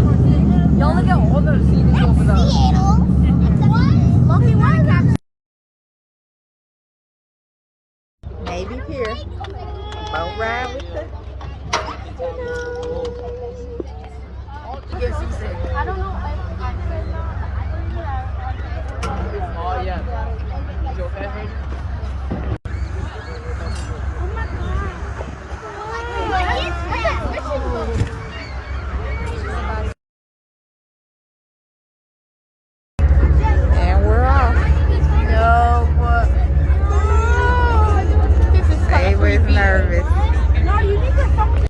You only get all the seagulls over there. Lucky one. Maybe here. Boat ride with the. You get seasick. I don't know if I said that. Oh yeah. Is you okay, Hayden? Oh my god. What is that? And we're off. No, but this is kind They of was creepy. nervous. No, you need to fucking.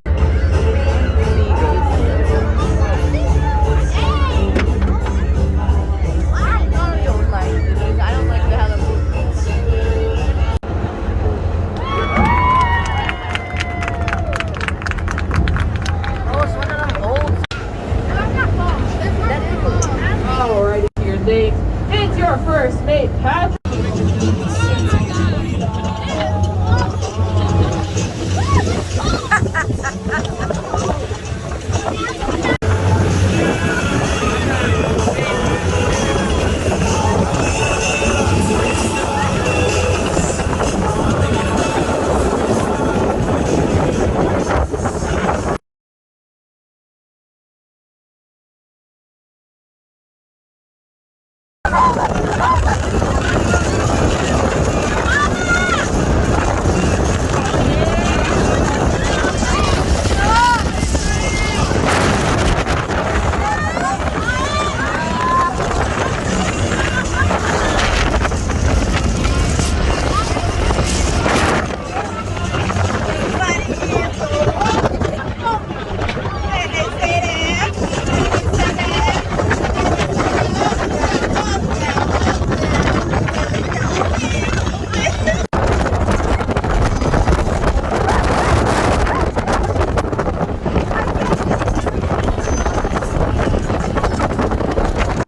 I don't like these. I don't like the how the Oh, it's one of them old. Alrighty, here, things. It's your first mate, Patrick.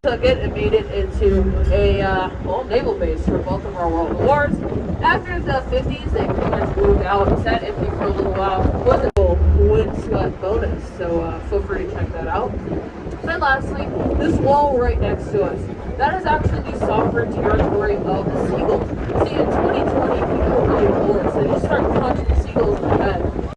Took it and made it into a naval base for both of our world wars. After the 50s, they pretty much moved out. It sat empty for a little while with a little wind sweat bonus, so feel free to check that out. And lastly, this wall right next to us. That is actually the sovereign territory of the seagulls. See, in 2020, people were really bored, so they just started punching seagulls in the head.